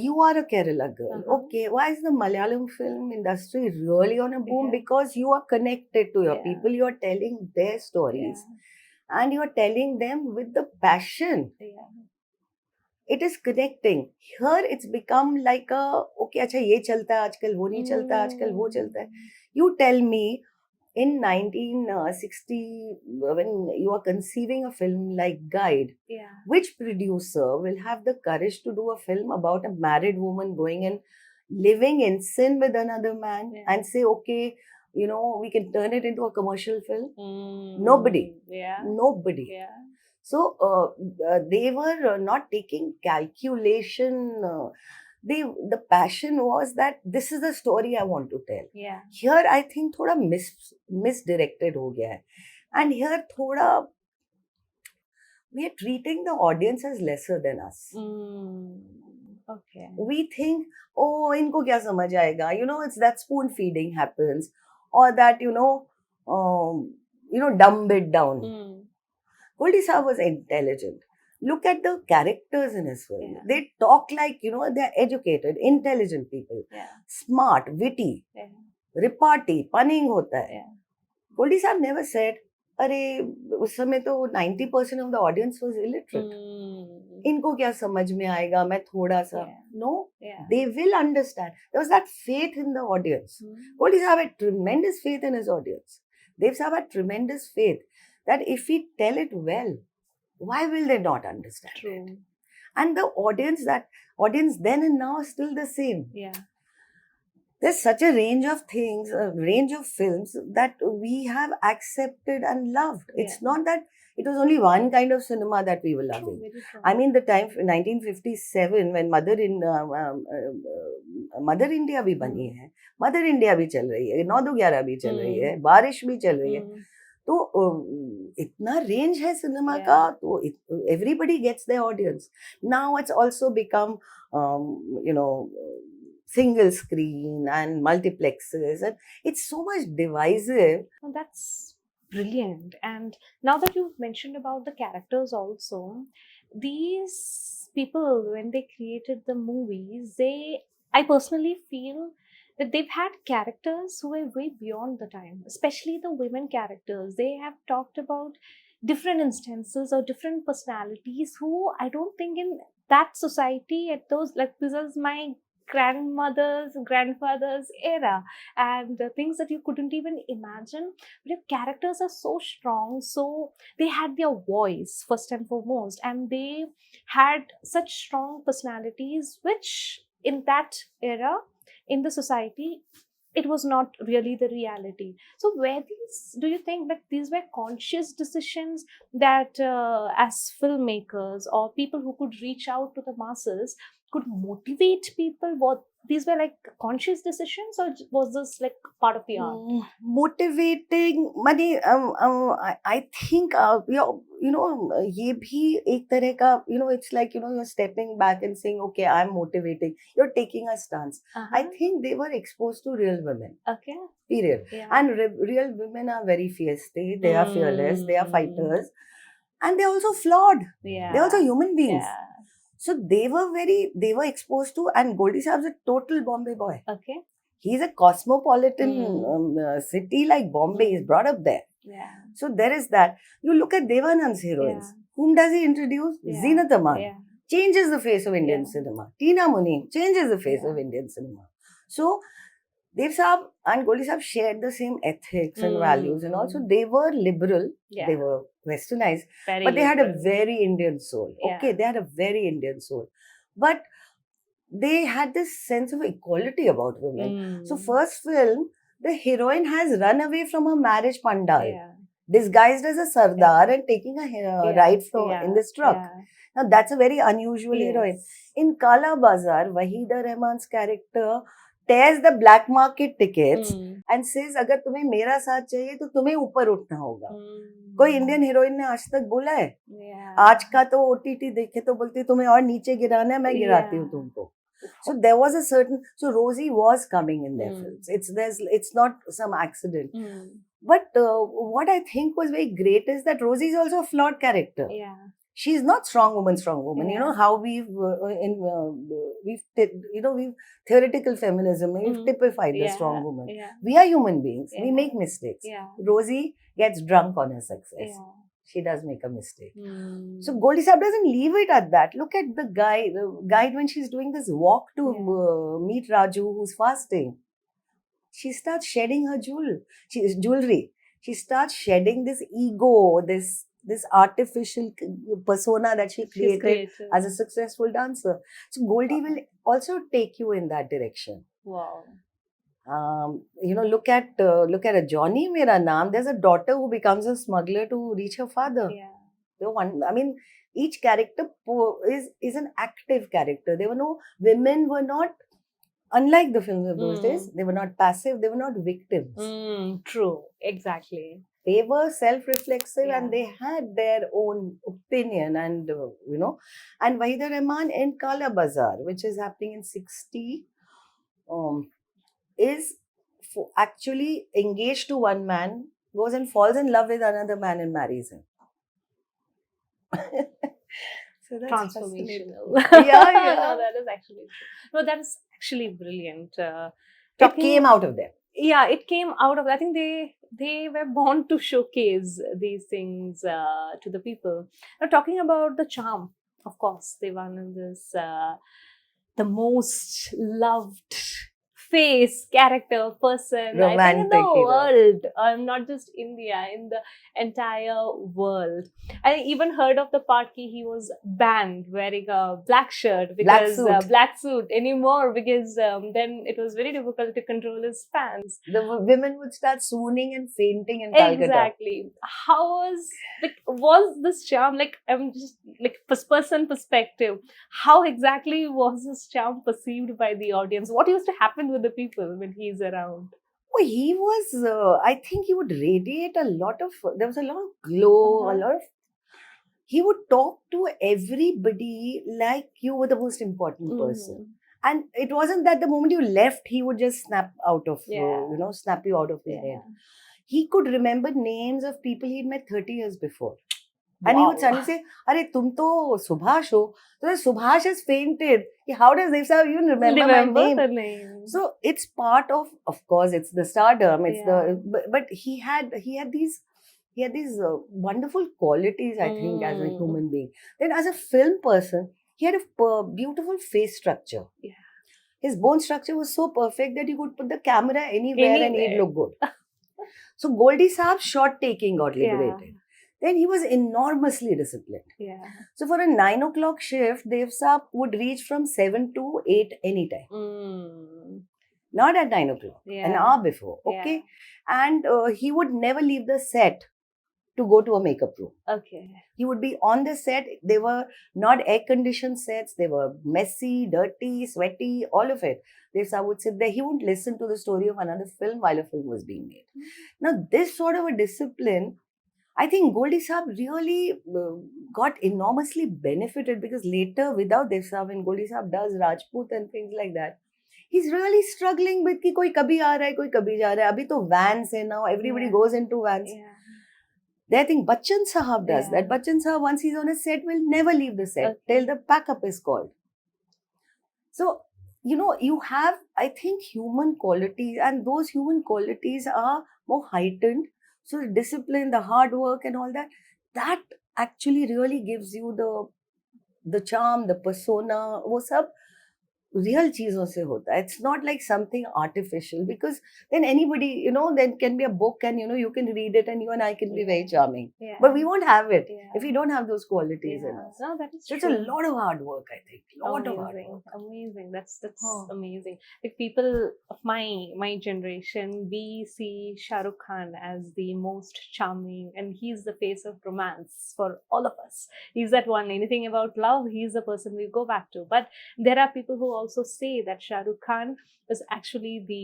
You are a Kerala girl. Uh-huh. Okay, why is the Malayalam film industry really on a boom? Yeah. Because you are connected to your Yeah. people. You are telling their stories. Yeah. And you are telling them with the passion. Yeah. It is connecting. Here it's become like a, okay, अच्छा ये चलता है आजकल, वो नहीं चलता है आजकल, वो चलता है. You tell me, in 1960, when you are conceiving a film like Guide, Yeah. which producer will have the courage to do a film about a married woman going and living in sin with another man Yeah. and say, okay, you know, we can turn it into a commercial film? Mm. Nobody. Yeah. Nobody. Yeah. So they were not taking calculation. The passion was that this is the story I want to tell. Yeah. Here I think थोड़ा misdirected हो गया है. And here थोड़ा we are treating the audience as lesser than us. Okay. We think, oh, इनको क्या समझ आएगा? You know, it's that spoon feeding happens, or that dumb it down. Goldie Saab was intelligent. Look at the characters in his film. Yeah. They talk like, they're educated, intelligent people. Yeah. Smart, witty, Yeah. repartee, punning hota hai. Yeah. Goldie Saab never said, अरे उस समय तो 90% of the audience was illiterate. इनको क्या समझ में आएगा, मैं थोड़ा सा. Yeah. No, Yeah. they will understand. There was that faith in the audience. Goldie Saab had tremendous faith in his audience. Dev Saab had tremendous faith that if we tell it well, why will they not understand True. it? And the audience then and now is still the same. Yeah. There's such a range of things, a range of films that we have accepted and loved. It's Yeah. not that it was only one kind of cinema that we were True. loving. Very true. I mean, the time 1957 when Mother India भी बनी है, Mother India भी चल रही है, 9-11 भी चल रही है, बारिश भी चल रही है. तो इतना रेंज है सिनेमा Yeah. का, तो everybody gets their audience. Now it's also become single screen and multiplexes, and it's so much divisive. Oh, that's brilliant. And now that you've mentioned about the characters also, these people, when they created the movies, I personally feel that they've had characters who are way beyond the time, especially the women characters. They have talked about different instances or different personalities who I don't think in that society at those, like, this is my grandmother's grandfather's era, and things that you couldn't even imagine, but your characters are so strong, so they had their voice first and foremost, and they had such strong personalities, which in that era in the society, it was not really the reality. So where these, do you think that these were conscious decisions that as filmmakers or people who could reach out to the masses could motivate people? What, these were like conscious decisions, or was this like part of the art? Motivating money, I think ये भी एक तरह का, it's like, you're stepping back and saying, okay, I'm motivating, you're taking a stance. I think they were exposed to real women, Okay. period. Yeah. And real women are very fierce, they are fearless, they are fighters, and they're also flawed, Yeah. they're also human beings. Yeah. So they were exposed to, and Goldie Saab's a total Bombay boy. Okay. He's a cosmopolitan city like Bombay. He's brought up there. Yeah. So there is that. You look at Devanand's heroines. Yeah. Whom does he introduce? Yeah. Zeenat Aman. Yeah. Changes the face of Indian Yeah. cinema. Tina Muneem changes the face Yeah. of Indian cinema. So Dev Saab and Goldie Saab shared the same ethics and values, and also they were liberal. Yeah. They were westernized, Very but they had a liberal. very Indian soul. Okay, Yeah. they had a very Indian soul. But they had this sense of equality about women. So first film, the heroine has run away from her marriage pandal, Yeah. disguised as a sardar and taking a ride from in this truck. Yeah. Now that's a very unusual Yes. heroine. In Kala Bazaar, Waheeda Rahman's character tears the black market tickets and says, अगर तुम्हें मेरा साथ चाहिए तो तुम्हें ऊपर उठना होगा. कोई इंडियन हीरोइन ने आज तक बोला है? Yeah. आज का तो OTT देखे तो बोलती तुम्हें और नीचे गिराना है, मैं गिराती हूँ तुमको. So there was a certain, so Rosie was coming in their films. It's not some accident. But what I think was very great is that Rosie is also a flawed character. Yeah. She's not strong woman. You Yeah. know how we've theoretical feminism. We've typified the strong woman. Yeah. We are human beings. We Yeah. make mistakes. Yeah. Rosie gets drunk on her success. Yeah. She does make a mistake. So Goldie Saab doesn't leave it at that. Look at the guide when she's doing this walk to meet Raju, who's fasting. She starts shedding her jewelry. She starts shedding this ego, this artificial persona that she created as a successful dancer. So Goldie will also take you in that direction. Wow. Look at a Johnny Mera Naam. There's a daughter who becomes a smuggler to reach her father. Yeah. Each character is an active character. Women were not, unlike the films of those days, they were not passive, they were not victims. True, exactly. They were self-reflexive and Yeah. they had their own opinion, and and Waheeda Rahman in Kala Bazaar, which is happening in 60, is actually engaged to one man, goes and falls in love with another man and marries him. So that's Transformational. Yeah. No, that is actually true. No, that is actually brilliant. It came out of there. Yeah, it came out of, I think they were born to showcase these things to the people. Now, talking about the charm, of course, Devanand is the most loved face, character, person, I think, in the Romantic world, not just India, in the entire world. I even heard of the part he was banned wearing a black shirt, because black suit anymore, because then it was very difficult to control his fans. The women would start swooning and fainting in Calcutta. Exactly. How was this charm, I'm just first-person perspective, how exactly was this charm perceived by the audience? What used to happen with the people when he's around? Oh, he was, I think he would radiate a lot of, there was a lot of glow, he would talk to everybody like you were the most important person. And it wasn't that the moment you left, he would just snap out of, snap you out of his head. He could remember names of people he'd met 30 years before. And he would suddenly say, "Arey, tum to Subhash ho." So Subhash has fainted. How does Dev Saab even remember my name? The name? So it's part of course, it's the stardom. It's but he had these wonderful qualities, I think, as a human being. Then as a film person, he had a beautiful face structure. Yeah. His bone structure was so perfect that you could put the camera anywhere and he'd Anywhere. look good. So Goldie Saab's shot taking got Yeah. liberated. Then he was enormously disciplined. Yeah. So for a 9 o'clock shift, Dev Saab would reach from 7 to 8 anytime. Mm. Not at 9 o'clock, an Yeah. hour before. Okay. And he would never leave the set to go to a makeup room. Okay. He would be on the set. They were not air conditioned sets. They were messy, dirty, sweaty, all of it. Dev Saab would sit there. He wouldn't listen to the story of another film while a film was being made. Now, this sort of a discipline, I think Goldie Saab really got enormously benefited, because later, without Dev Saab, when Goldie Saab does Rajput and things like that, he's really struggling with कि कोई कभी आ रहा है, कोई कभी जा रहा है. अभी तो vans है now. Everybody Yeah. goes into vans. Yeah. I think Bachchan Sahab does Yeah. that. Bachchan Sahab, once he's on a set, will never leave the set Okay. till the pack-up is called. So, you have, I think, human qualities, and those human qualities are more heightened. So, the discipline, the hard work and all that actually really gives you the charm, the persona. वो सब real चीजों से होता है. It's not like something artificial, because then anybody, then can be a book and, you can read it and you and I can be very charming. Yeah. But we won't have it Yeah. if we don't have those qualities in Yeah. us. No, that is So it's true. a lot of hard work, I think. Lot of hard Amazing, work. amazing. That's Huh. amazing. Like people of my generation, we see Shah Rukh Khan as the most charming, and he's the face of romance for all of us. He's that one. Anything about love, he's the person we go back to. But there are people who also say that Shah Rukh Khan is actually the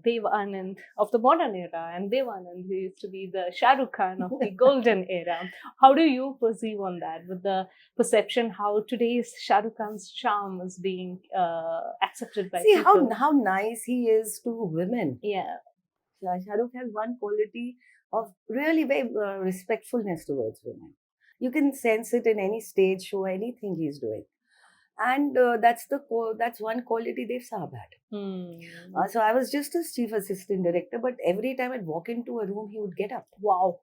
Dev Anand of the modern era, and Dev Anand used to be the Shah Rukh Khan of the golden era. How do you perceive on that, with the perception how today's Shah Rukh Khan's charm is being accepted by See people? how nice he is to women. Yeah. Shah Rukh has one quality of really very respectfulness towards women. You can sense it in any stage show, anything he's doing. And that's one quality Dev Saab had. So I was just his chief assistant director, but every time I'd walk into a room, he would get up. Wow.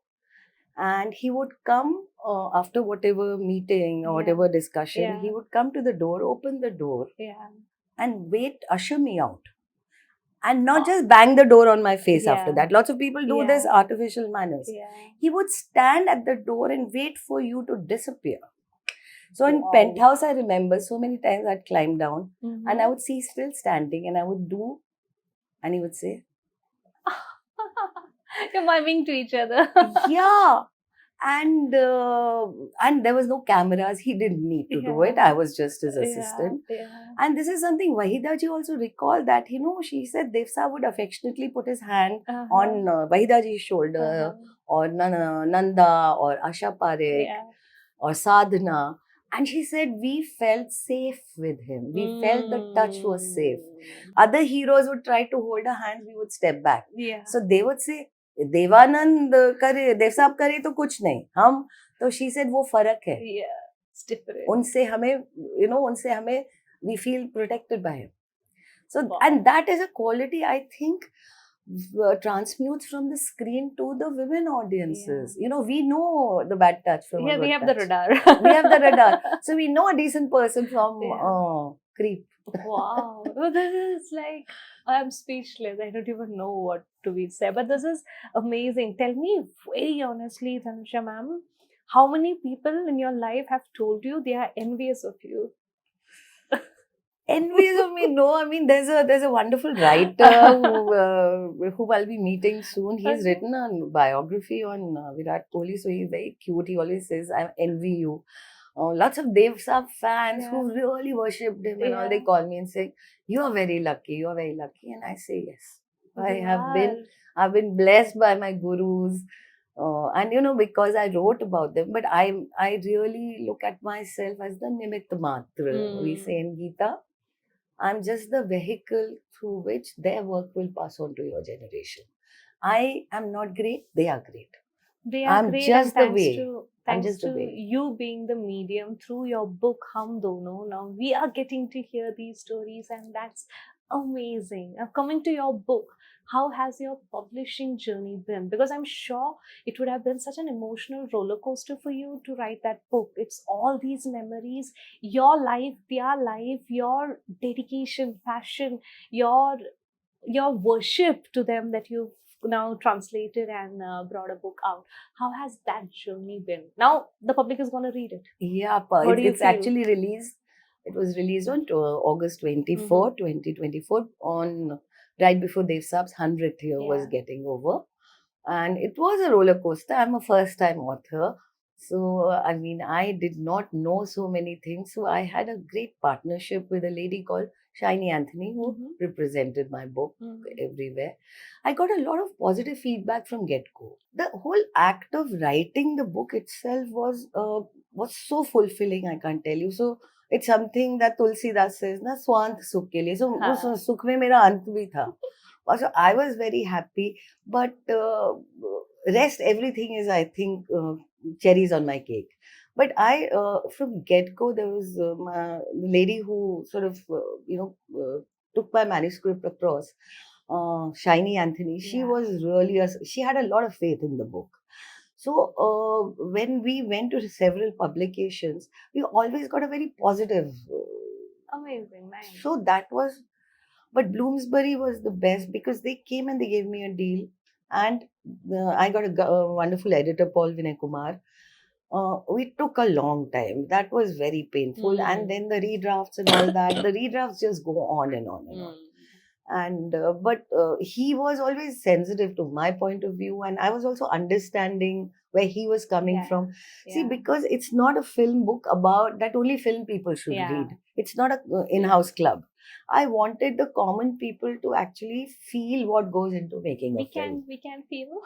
And he would come after whatever meeting or Yeah. whatever discussion, Yeah. he would come to the door, open the door, Yeah. and usher me out. And not just bang the door on my face after Yeah. that. Lots of people do this Yeah. artificial manners. Yeah. He would stand at the door and wait for you to disappear. So in Wow. Penthouse, I remember so many times I'd climb down Mhm. and I would see he's still standing, and I would do, and he would say, You're miming to each other. yeah. And there was no cameras. He didn't need to do it. Yeah. I was just his assistant. Yeah. And this is something Wahida ji also recalled, that, she said Dev Saab would affectionately put his hand Uh-huh. on Wahida ji's shoulder, Uh-huh. or Nanda, or Asha Parekh, Yeah. or Sadhana. And she said, we felt safe with him. We felt the touch was safe. Other heroes would try to hold her hand, we would step back. Yeah. So they would say, Devanand करे, देव साहब करे तो कुछ नहीं, हम तो she said वो फर्क है. Yeah. It's different. उनसे हमें we feel protected by him. So Wow. and that is a quality I think transmutes from the screen to the women audiences. We know the bad touch from a Yeah, we good have the touch. radar. We have the radar. So we know a decent person from Yeah. creep. Wow. No, this is like, I'm speechless. I don't even know what to be said. But this is amazing. Tell me very honestly, Dhanusha ma'am, how many people in your life have told you they are envious of you? Envious of me? No, I mean there's a wonderful writer who I'll be meeting soon. He's Okay. written a biography on Virat Kohli, so he's very cute. He always says, "I envy you." Lots of Dev Saab fans who really worshipped him and all, they Yeah. call me and say, "You are very lucky. You are very lucky," and I say, "Yes, I You have been. are. I've been blessed by my gurus." And because I wrote about them, but I really look at myself as the nimitt matra. We Hmm. say in Gita, I'm just the vehicle through which their work will pass on to your generation. I am not great, they are great. They are I'm great, just and the way. thanks just the to way. you being the medium through your book Hum Dono. Now we are getting to hear these stories, and that's Amazing. Now, coming to your book, how has your publishing journey been? Because I'm sure it would have been such an emotional roller coaster for you to write that book. It's all these memories, your life, their life, your dedication, passion, your your worship to them that you've now translated and brought a book out. How has that journey been? Now the public is going to read it. Yeah, How do you it's feel? actually released. It was released on August 24, 2024, on right before Dev Saab's 100th year was Yeah. getting over. And it was a roller coaster. I'm a first time author. So, I mean, I did not know so many things. So, I had a great partnership with a lady called Shiny Anthony, who Mhm. represented my book Mhm. everywhere. I got a lot of positive feedback from get-go. The whole act of writing the book itself was so fulfilling, I can't tell you. So, it's something that Tulsi Das says, na swant sukh ke liye. So, उस हाँ. सुख में मेरा अंत भी था. Also, I was very happy, but rest everything is, I think, cherries on my cake. But from get go, there was a lady who sort of took my manuscript across. Shiny Anthony, she Yeah. was really she had a lot of faith in the book. So when we went to several publications, we always got a very positive. Amazing, nice. So that was, but Bloomsbury was the best because they came and they gave me a deal, and I got a wonderful editor, Paul Vinay Kumar. We took a long time. That was very painful, and then the redrafts and all that. The redrafts just go on and on and on. And but he was always sensitive to my point of view, and I was also understanding where he was coming Yeah, from. See, yeah. because it's not a film book about that only film people should Yeah. read. It's not a in-house club. I wanted the common people to actually feel what goes into making a film. We can feel.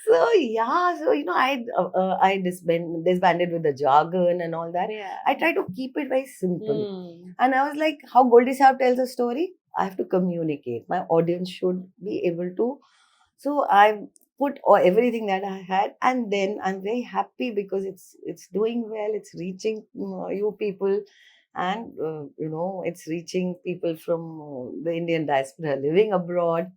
So yeah, so I disbanded with the jargon and all that. Yeah. I try to keep it very simple. Mm. And I was like, how Goldie Saab tells a story, I have to communicate. My audience should be able to. So I put everything that I had, and then I'm very happy because it's doing well. It's reaching you people, and it's reaching people from the Indian diaspora living abroad,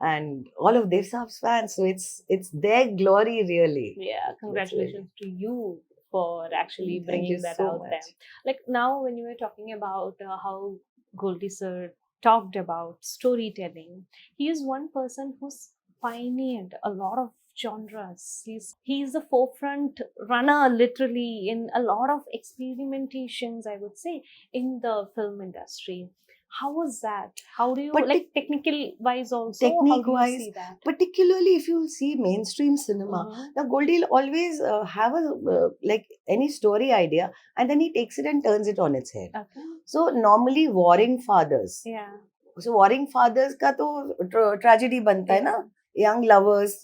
and all of Dev Saab's fans. So it's their glory, really. Yeah, congratulations to you for actually Thank bringing you that so out much. there. Like now, when you were talking about how Goldie Sir talked about storytelling, he is one person who's pioneered a lot of genres. He's the forefront runner, literally, in a lot of experimentations, I would say, in the film industry. How was that? How do you, But like, technical wise also, how technique do you wise, see that? particularly if you see mainstream cinema, Mhm. now Goldie will always have a like any story idea, and then he takes it and turns it on its head. Okay. So normally Warring Fathers. Yeah. So Warring Fathers का तो tragedy बनता है ना, young lovers,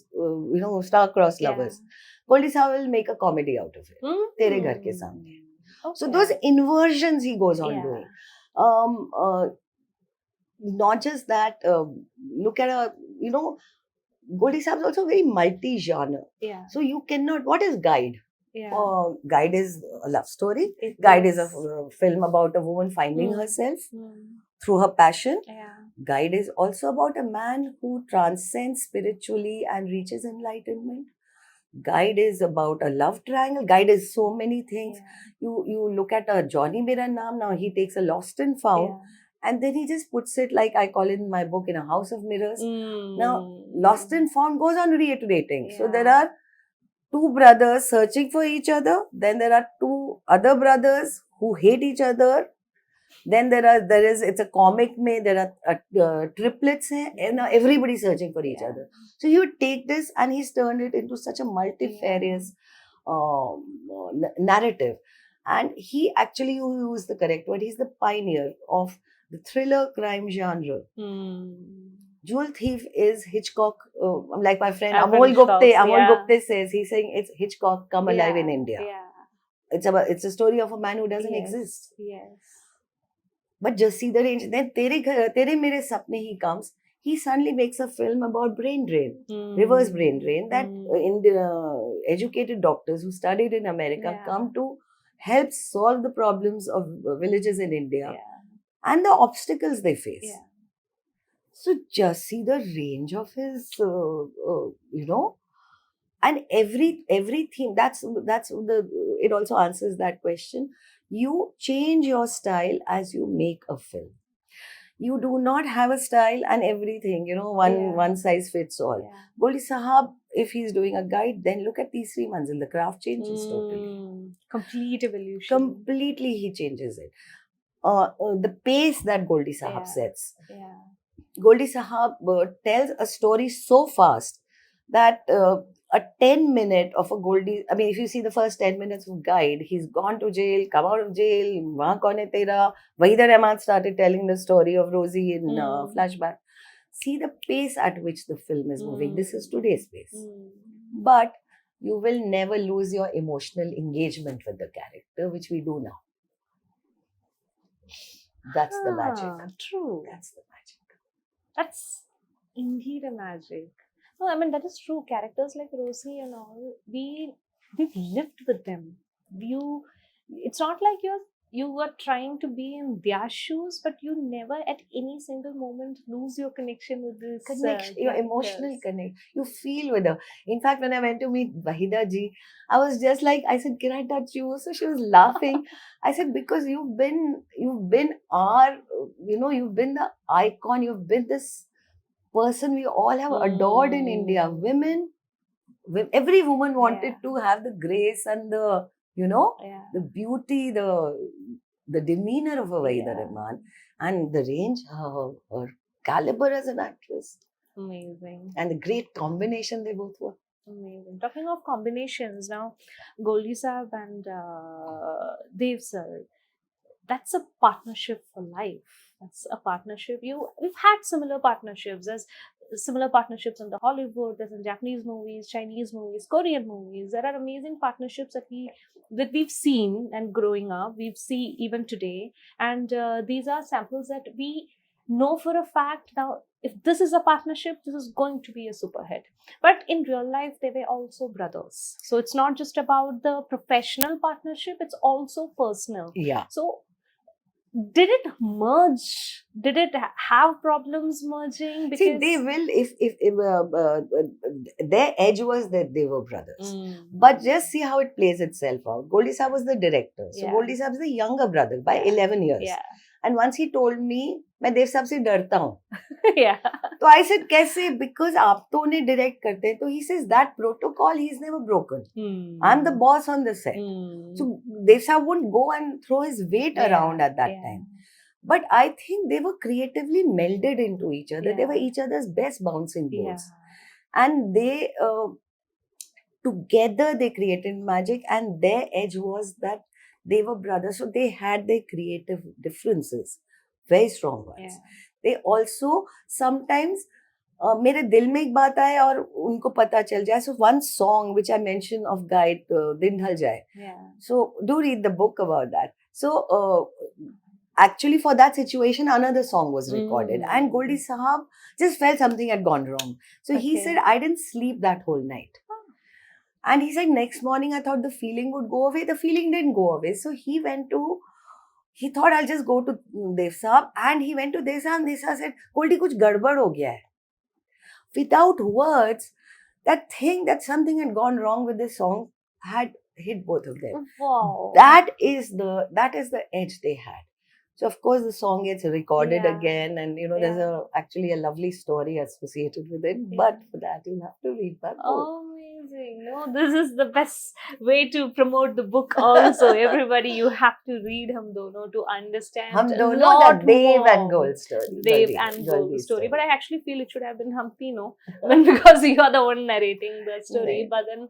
star-crossed Yeah. lovers. Goldie Saab will make a comedy out of it. तेरे घर के सामने. So Okay. those inversions he goes on Yeah. doing. Not just that, look at Goldie Saab is also very multi-genre. Yeah. So you cannot, what is Guide? Yeah. Guide is a love story. It Guide is a film about a woman finding Hmm. herself Hmm. through her passion. Yeah. Guide is also about a man who transcends spiritually and reaches enlightenment. Guide is about a love triangle. Guide is so many things. Yeah. You look at Johnny Mera Naam, now he takes a lost and found. Yeah. And then he just puts it, like I call it in my book, in a house of mirrors. Mm. Now, lost and found goes on reiterating. So Yeah. there are two brothers searching for each other. Then there are two other brothers who hate each other. Then it's a comic mein, there are triplets hai, and everybody searching for each Yeah. other. So you take this and he's turned it into such a multifarious narrative. And he actually, you use the correct word, he's the pioneer of the thriller crime genre. Jewel Thief is Hitchcock, like my friend Alfred Amol Hitchcock, Gupte says, he's saying it's Hitchcock come alive in India. Yeah. It's a story of a man who doesn't Yes. exist. Yes. But just see the range. Then Tere Mere Sapne he comes. He suddenly makes a film about brain drain, reverse brain drain. That educated doctors who studied in America Yeah. come to help solve the problems of villages in India. Yeah. and the obstacles they face. Yeah. So just see the range of his, and every theme. That's the. It also answers that question. You change your style as you make a film. You do not have a style and everything. One size fits all. Yeah. Goldie Sahab, if he's doing a guide, then look at these 3 months and the craft changes totally. Complete evolution. Completely, he changes it. The pace that Goldie Sahab Yeah. sets. Yeah. Goldie Sahab tells a story so fast that a 10 minute of a Goldie, I mean, if you see the first 10 minutes of Guide, he's gone to jail, come out of jail, Wahan Kaun Hai Tera, Wahida Rahman started telling the story of Rosie in flashback. See the pace at which the film is moving. This is today's pace. But you will never lose your emotional engagement with the character, which we do now. That's the magic. True. That's the magic. That's indeed a magic. No, I mean that is true. Characters like Rosie and all, we've lived with them. It's not like you were trying to be in their shoes, but you never at any single moment lose your connection with this Connection, your emotional characters. connect. You feel with her. In fact, when I went to meet Wahida ji, I was just like, I said, "Can I touch you?" So she was laughing. I said, because you've been our, you've been the icon. You've been this person we all have adored in India. Women, every woman wanted to have the grace and the, the beauty, the demeanor of a Wahida Rahman, and the range, her caliber as an actress. Amazing. And the great combination they both were. Amazing. Talking of combinations, now Goldie Saab and Dev sir, that's a partnership for life. That's a partnership. We've had similar partnerships in the Hollywood, there's in Japanese movies, Chinese movies, Korean movies. There are amazing partnerships that we've seen and growing up. We've seen even today, and these are samples that we know for a fact now. If this is a partnership, this is going to be a super hit. But in real life, they were also brothers. So it's not just about the professional partnership; it's also personal. Yeah. So did it merge? Did it have problems merging? Because see, they will if their edge was that they were brothers. But just see how it plays itself out. Goldie Saab was the director. So Goldie Saab is the younger brother by 11 years. Yeah. And once he told me, मैं देव साहब से डरता हूँ. Yeah. So I said, कैसे? Because आप तो उन्हें direct करते हैं. So he says that protocol he's never broken. I'm the boss on the set. So Dev Saab wouldn't go and throw his weight around at that time. But I think they were creatively melded into each other. They were each other's best bouncing balls. And they, together they created magic, and their edge was that they were brothers. So they had their creative differences, very strong ones. They also sometimes, मेरे दिल में एक बात आए और उनको पता चल जाए. So one song which I mentioned of Guide, दिन ढल जाए. So do read the book about that. So actually for that situation, another song was recorded, and Goldie Sahab just felt something had gone wrong. So he said, I didn't sleep that whole night. And he said, next morning I thought the feeling would go away. The feeling didn't go away. So he thought I'll just go to Dev Saab, and he went to Dev Saab, and Dev Saab said, Goldie, kuch gadbad ho gaya hai. Without words, that something had gone wrong with this song had hit both of them. Wow. That is the edge they had. So of course the song gets recorded again, and there's actually a lovely story associated with it. But for that you'll have to read that book. Amazing. No, this is the best way to promote the book also. Everybody, you have to read Hum Dono to understand Hum Dono, lot the Dev more. and Gold story. Dev and Gold story. But I actually feel it should have been Hum Teeno, because you are the one narrating the story. But then,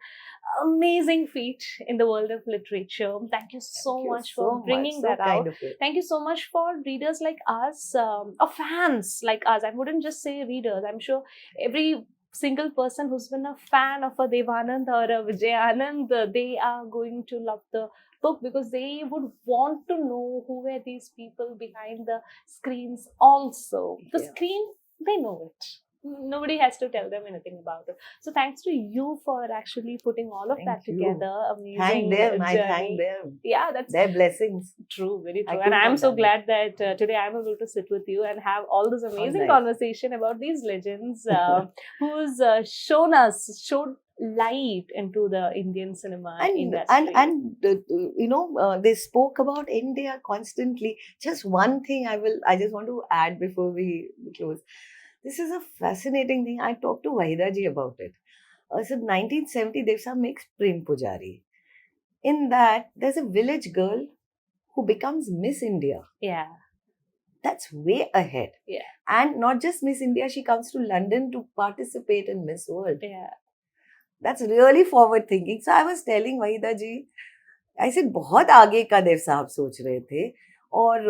amazing feat in the world of literature. Thank you so much for bringing that out. Thank you so much for readers like us, or fans like us. I wouldn't just say readers. I'm sure every single person who's been a fan of a Dev Anand or a Vijay Anand, they are going to love the book, because they would want to know who were these people behind the screens also. The screen, they know it. Nobody has to tell them anything about it. So thanks to you for actually putting all of Thank that you. together. Amazing Thank them. I journey. thank them. Yeah, that's Their blessings. true, very I true. And couldn't I'm have so done it. glad that today I'm able to sit with you and have all this amazing nice. conversation about these legends who's showed light into the Indian cinema industry. They spoke about India constantly. Just one thing I just want to add before we close. This is a fascinating thing. I talked to Wahida ji about it. So 1970 Dev Saab makes Prem Pujari. In that, there's a village girl who becomes Miss India. Yeah. That's way ahead. Yeah. And not just Miss India, she comes to London to participate in Miss World. Yeah. That's really forward thinking. So I was telling Wahida ji, I said बहुत आगे का देव साहब सोच रहे थे. और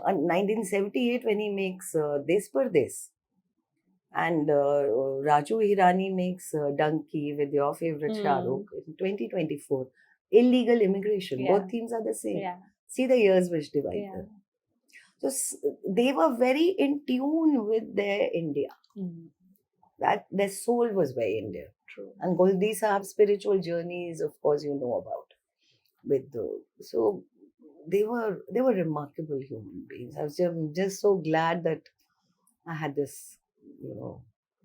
1978 when he makes Des Pardes and Raju Hirani makes Donkey with your favorite Shah Rukh in 2024. Illegal immigration. Yeah. Both themes are the same. Yeah. See the years which divide Yeah. them. So they were very in tune with their India. That their soul was very Indian. True. And Goldi Sahab's spiritual journeys, of course, you know about. So they were remarkable human beings. I'm just so glad that I had this,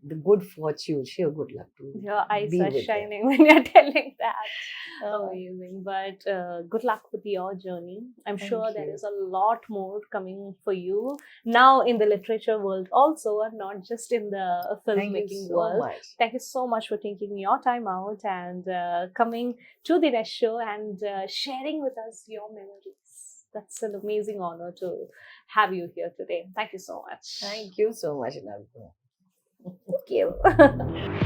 the good fortune, sheer good luck to your eyes be are with shining when you're telling that. Amazing. But good luck with your journey. I'm Thank sure there you. is a lot more coming for you now in the literature world also, and not just in the Thank filmmaking you so world. much. Thank you so much for taking your time out and coming to the Nest Show and sharing with us your memories. That's an amazing honor to have you here today. Thank you so much. Thank you so much, Navneet. Thank you.